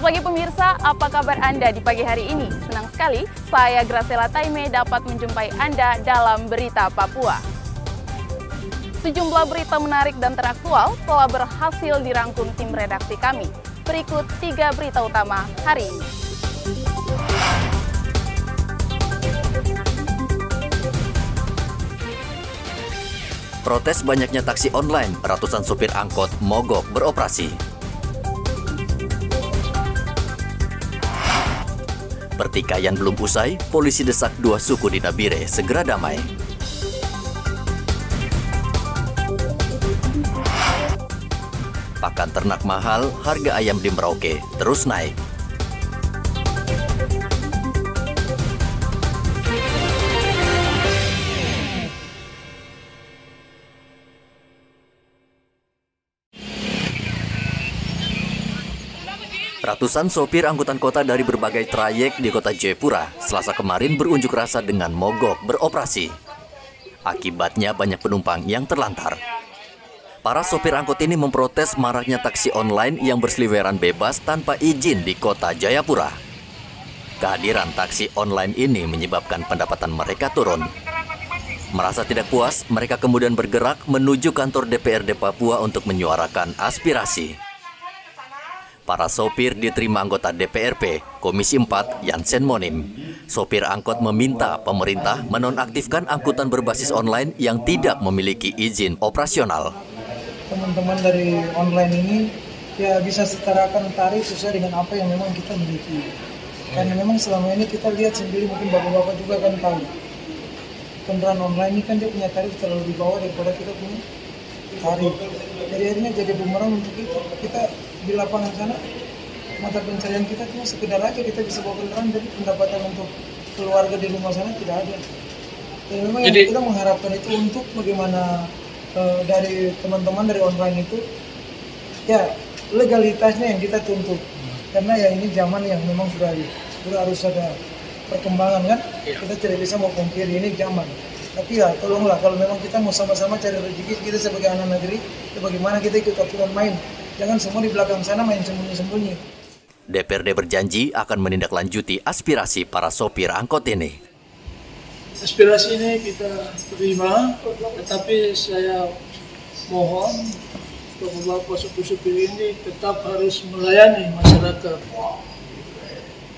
Selamat pagi pemirsa, apa kabar Anda di pagi hari ini? Senang sekali, saya Graciela Taime dapat menjumpai Anda dalam Berita Papua. Sejumlah berita menarik dan teraktual telah berhasil dirangkum tim redaksi kami. Berikut 3 berita utama hari ini. Protes banyaknya taksi online, ratusan supir angkot mogok beroperasi. Pertikaian belum usai, polisi desak 2 suku di Nabire segera damai. Pakan ternak mahal, harga ayam di Merauke terus naik. Ratusan sopir angkutan kota dari berbagai trayek di kota Jayapura Selasa kemarin berunjuk rasa dengan mogok beroperasi. Akibatnya banyak penumpang yang terlantar. Para sopir angkot ini memprotes maraknya taksi online yang berseliweran bebas tanpa izin di kota Jayapura. Kehadiran taksi online ini menyebabkan pendapatan mereka turun. Merasa tidak puas, mereka kemudian bergerak menuju kantor DPRD Papua untuk menyuarakan aspirasi. Para sopir diterima anggota DPRP, Komisi 4, Yansen Monim. Sopir angkot meminta pemerintah menonaktifkan angkutan berbasis online yang tidak memiliki izin operasional. Teman-teman dari online ini ya bisa setarakan tarif sesuai dengan apa yang memang kita miliki. Karena memang selama ini kita lihat sendiri, mungkin bapak-bapak juga kan tahu, kendaraan online ini kan dia punya tarif terlalu di bawah daripada kita punya tarif. Jadi akhirnya jadi bumerang untuk kita di lapangan sana, mata pencarian kita cuma sekedar aja kita bisa bawa kendaraan, jadi pendapatan untuk keluarga di rumah sana tidak ada. Dan memang yang kita mengharapkan itu untuk bagaimana dari teman-teman dari online itu ya legalitasnya yang kita tuntut, karena ya ini zaman yang memang sudah harus ada perkembangan kan. Kita tidak bisa mau pungkiri ini zaman, tapi ya tolonglah kalau memang kita mau sama-sama cari rezeki kita sebagai anak negeri, ya bagaimana kita ikut aturan main. Jangan semua di belakang sana main sembunyi-sembunyi. DPRD berjanji akan menindaklanjuti aspirasi para sopir angkot ini. Aspirasi ini kita terima, tetapi saya mohon bapak-bapak supir ini tetap harus melayani masyarakat.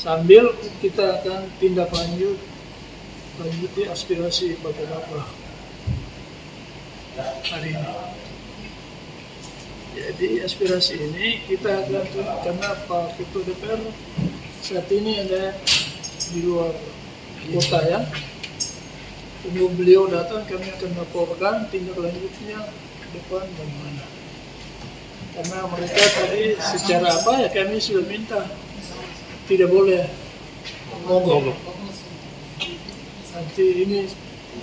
Sambil kita akan tindak lanjuti aspirasi bapak-bapak hari ini. Jadi aspirasi ini kita akan karena Pak Ketua DPR saat ini ada di luar kota ya. Tunggu beliau datang, kami akan laporkan tindak lanjutnya depan bagaimana. Karena mereka tadi secara apa ya kami sudah minta tidak boleh mogok. Nanti ini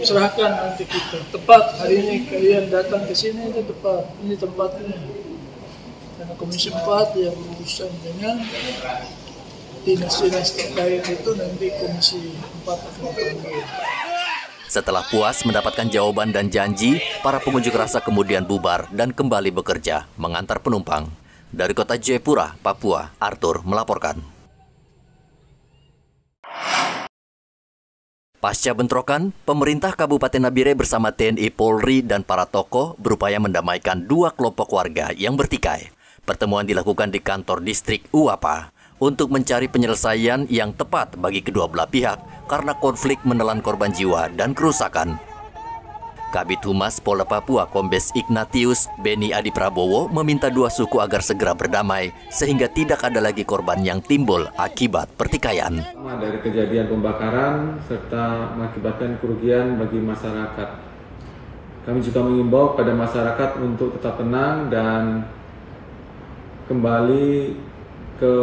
serahkan nanti kita. Tepat hari ini kalian datang ke sini itu tepat. Ini tempatnya. Karena Komisi 4 yang berurusan dengan dinas-dinas terkait itu nanti Komisi 4 akan panggil. Setelah puas mendapatkan jawaban dan janji, para pengunjuk rasa kemudian bubar dan kembali bekerja mengantar penumpang. Dari kota Jayapura, Papua, Arthur melaporkan. Pasca bentrokan, pemerintah Kabupaten Nabire bersama TNI, Polri, dan para tokoh berupaya mendamaikan 2 kelompok warga yang bertikai. Pertemuan dilakukan di kantor distrik Uapa untuk mencari penyelesaian yang tepat bagi kedua belah pihak karena konflik menelan korban jiwa dan kerusakan. Kabid Humas Polda Papua Kombes Ignatius Beni Adi Prabowo meminta 2 suku agar segera berdamai sehingga tidak ada lagi korban yang timbul akibat pertikaian. Dari kejadian pembakaran serta mengakibatkan kerugian bagi masyarakat. Kami juga mengimbau pada masyarakat untuk tetap tenang dan kembali ke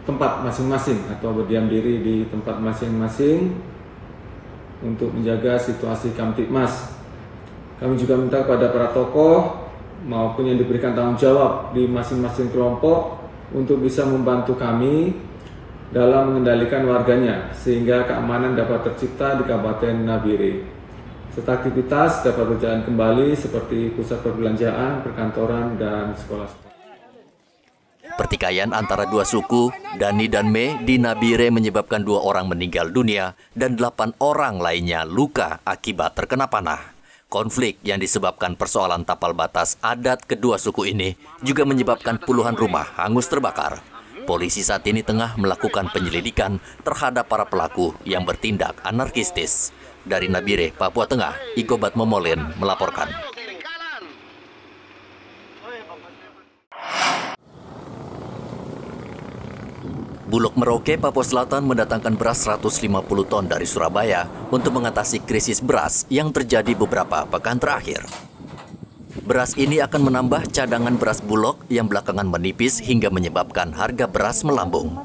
tempat masing-masing atau berdiam diri di tempat masing-masing untuk menjaga situasi Kamtibmas. Kami juga minta kepada para tokoh maupun yang diberikan tanggung jawab di masing-masing kelompok untuk bisa membantu kami dalam mengendalikan warganya sehingga keamanan dapat tercipta di Kabupaten Nabire. Serta aktivitas dapat berjalan kembali seperti pusat perbelanjaan, perkantoran, dan sekolah. Pertikaian antara dua suku, Dani dan Me, di Nabire menyebabkan 2 orang meninggal dunia dan 8 orang lainnya luka akibat terkena panah. Konflik yang disebabkan persoalan tapal batas adat kedua suku ini juga menyebabkan puluhan rumah hangus terbakar. Polisi saat ini tengah melakukan penyelidikan terhadap para pelaku yang bertindak anarkistis. Dari Nabire, Papua Tengah, Igobat Momolen melaporkan. Bulog Merauke, Papua Selatan mendatangkan beras 150 ton dari Surabaya untuk mengatasi krisis beras yang terjadi beberapa pekan terakhir. Beras ini akan menambah cadangan beras Bulog yang belakangan menipis hingga menyebabkan harga beras melambung.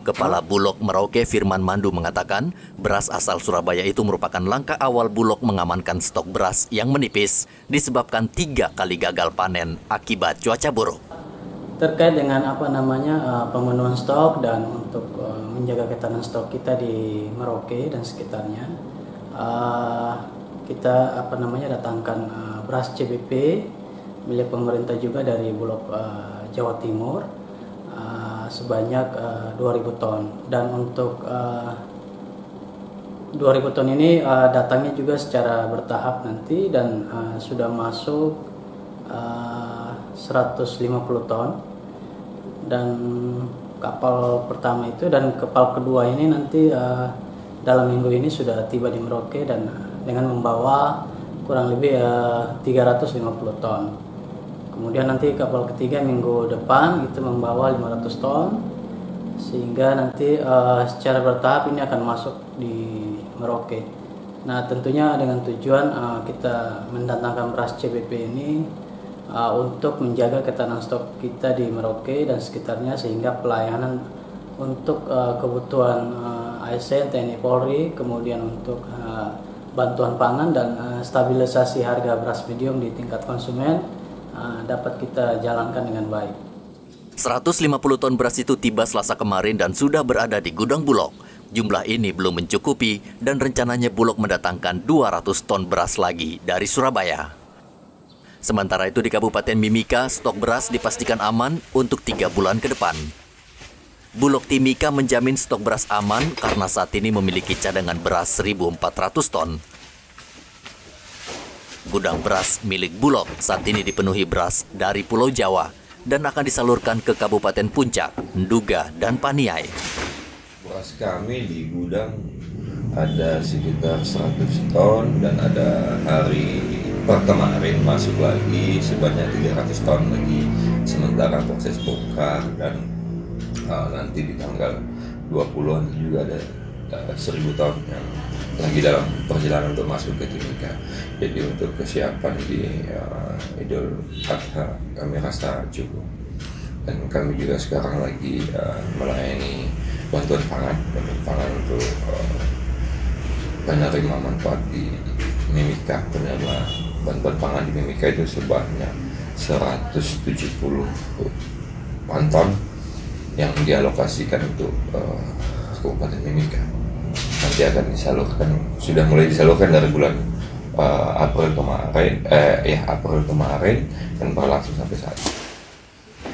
Kepala Bulog Merauke Firman Mandu mengatakan, beras asal Surabaya itu merupakan langkah awal Bulog mengamankan stok beras yang menipis disebabkan 3 kali gagal panen akibat cuaca buruk. Terkait dengan pemenuhan stok dan untuk menjaga ketahanan stok kita di Merauke dan sekitarnya, kita datangkan beras CBP milik pemerintah juga dari Bulog Jawa Timur sebanyak 2.000 ton, dan untuk 2.000 ton ini datangnya juga secara bertahap nanti, dan sudah masuk 150 ton, dan kapal pertama itu dan kapal kedua ini nanti dalam minggu ini sudah tiba di Merauke dan dengan membawa kurang lebih 350 ton. Kemudian nanti kapal ketiga minggu depan itu membawa 500 ton, sehingga nanti secara bertahap ini akan masuk di Merauke. Nah, tentunya dengan tujuan kita mendatangkan beras CBP ini untuk menjaga ketahanan stok kita di Merauke dan sekitarnya, sehingga pelayanan untuk kebutuhan ASN, TNI Polri, kemudian untuk bantuan pangan dan stabilisasi harga beras medium di tingkat konsumen dapat kita jalankan dengan baik. 150 ton beras itu tiba Selasa kemarin dan sudah berada di gudang Bulog. Jumlah ini belum mencukupi dan rencananya Bulog mendatangkan 200 ton beras lagi dari Surabaya. Sementara itu di Kabupaten Mimika, stok beras dipastikan aman untuk 3 bulan ke depan. Bulog Timika menjamin stok beras aman karena saat ini memiliki cadangan beras 1.400 ton. Gudang beras milik Bulog saat ini dipenuhi beras dari Pulau Jawa dan akan disalurkan ke Kabupaten Puncak, Nduga, dan Paniai. Beras kami di gudang ada sekitar 100 ton dan ada hari kemarin masuk lagi sebanyak 300 ton lagi, sementara proses bongkar dan nanti di tanggal 20-an juga ada 1.000 ton yang lagi dalam perjalanan untuk masuk ke Timika. Jadi untuk kesiapan di Idul Adha kami rasa cukup, dan kami juga sekarang lagi melayani bantuan pangan untuk penerima manfaat di Mimika. Penerima bantuan pangan di Mimika itu sebanyak 170 ton yang dialokasikan untuk Kabupaten Mimika. Nanti akan disalurkan, sudah mulai disalurkan dari bulan April kemarin dan berlangsung sampai saat ini.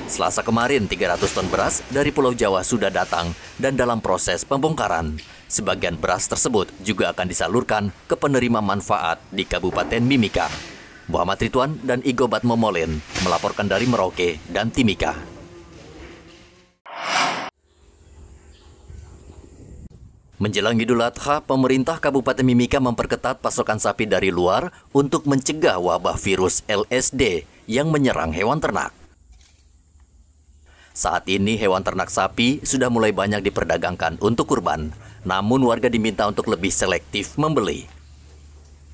Selasa kemarin 300 ton beras dari Pulau Jawa sudah datang dan dalam proses pembongkaran. Sebagian beras tersebut juga akan disalurkan ke penerima manfaat di Kabupaten Mimika. Muhammad Ridwan dan Igobat Momolen melaporkan dari Merauke dan Timika. Menjelang Idul Adha, pemerintah Kabupaten Mimika memperketat pasokan sapi dari luar untuk mencegah wabah virus LSD yang menyerang hewan ternak. Saat ini hewan ternak sapi sudah mulai banyak diperdagangkan untuk kurban, namun warga diminta untuk lebih selektif membeli.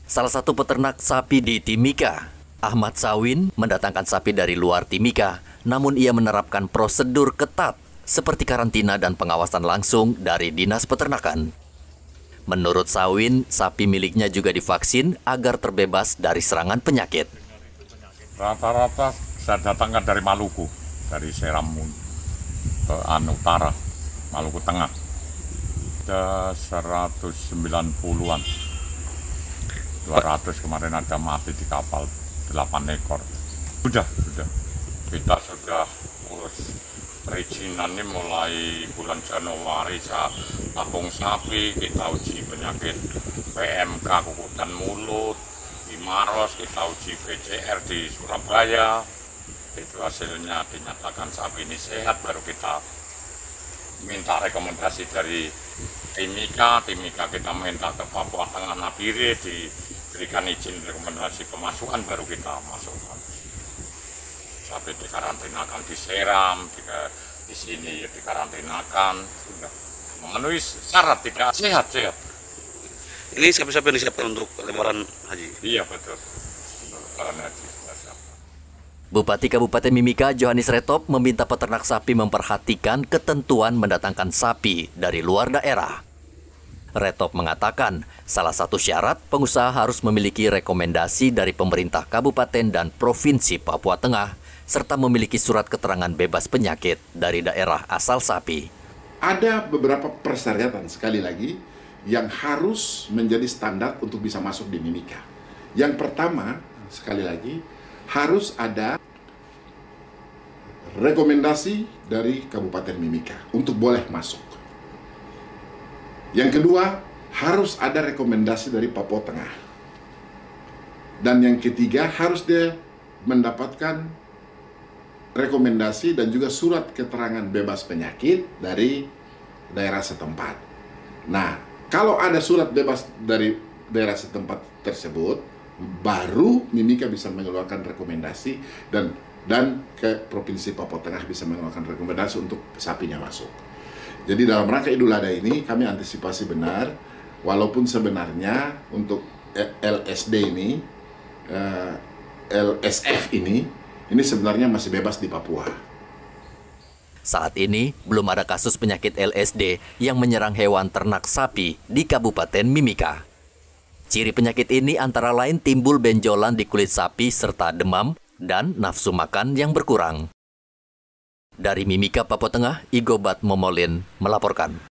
Salah satu peternak sapi di Timika, Ahmad Sawin, mendatangkan sapi dari luar Timika, namun ia menerapkan prosedur ketat seperti karantina dan pengawasan langsung dari Dinas Peternakan. Menurut Sawin, sapi miliknya juga divaksin agar terbebas dari serangan penyakit. Rata-rata saya datangkan dari Maluku, dari Seramun ke Utara, Maluku Tengah. Ada 190-an. 200 kemarin ada mati di kapal, 8 ekor. Sudah. Kita sudah urus proses perizinan ini mulai bulan Januari tabung sapi, kita uji penyakit PMK kukutan mulut di Maros, kita uji PCR di Surabaya. Itu hasilnya dinyatakan sapi ini sehat, baru kita minta rekomendasi dari Timika kita minta ke Papua Tengah Nabire, diberikan izin rekomendasi pemasukan, baru kita masukkan. Sapi dikarantinakan di Seram, di sini dikarantinakan, sudah memenuhi syarat, tidak sehat. Ini sapi-sapi yang disiapkan untuk lebaran haji? Iya betul, untuk lebaran haji. Bupati Kabupaten Mimika Johannes Retop meminta peternak sapi memperhatikan ketentuan mendatangkan sapi dari luar daerah. Retop mengatakan salah satu syarat pengusaha harus memiliki rekomendasi dari pemerintah kabupaten dan provinsi Papua Tengah serta memiliki surat keterangan bebas penyakit dari daerah asal sapi. Ada beberapa persyaratan sekali lagi yang harus menjadi standar untuk bisa masuk di Mimika. Yang pertama, sekali lagi, harus ada rekomendasi dari Kabupaten Mimika untuk boleh masuk. Yang kedua, harus ada rekomendasi dari Papua Tengah. Dan yang ketiga, harus dia mendapatkan rekomendasi dan juga surat keterangan bebas penyakit dari daerah setempat. Nah, kalau ada surat bebas dari daerah setempat tersebut, baru Mimika bisa mengeluarkan rekomendasi dan ke Provinsi Papua Tengah bisa mengeluarkan rekomendasi untuk sapinya masuk. Jadi dalam rangka Idul Adha ini kami antisipasi benar, walaupun sebenarnya untuk LSD ini, LSF ini sebenarnya masih bebas di Papua. Saat ini belum ada kasus penyakit LSD yang menyerang hewan ternak sapi di Kabupaten Mimika. Ciri penyakit ini antara lain timbul benjolan di kulit sapi serta demam dan nafsu makan yang berkurang. Dari Mimika, Papua Tengah, Igobat Momolin melaporkan.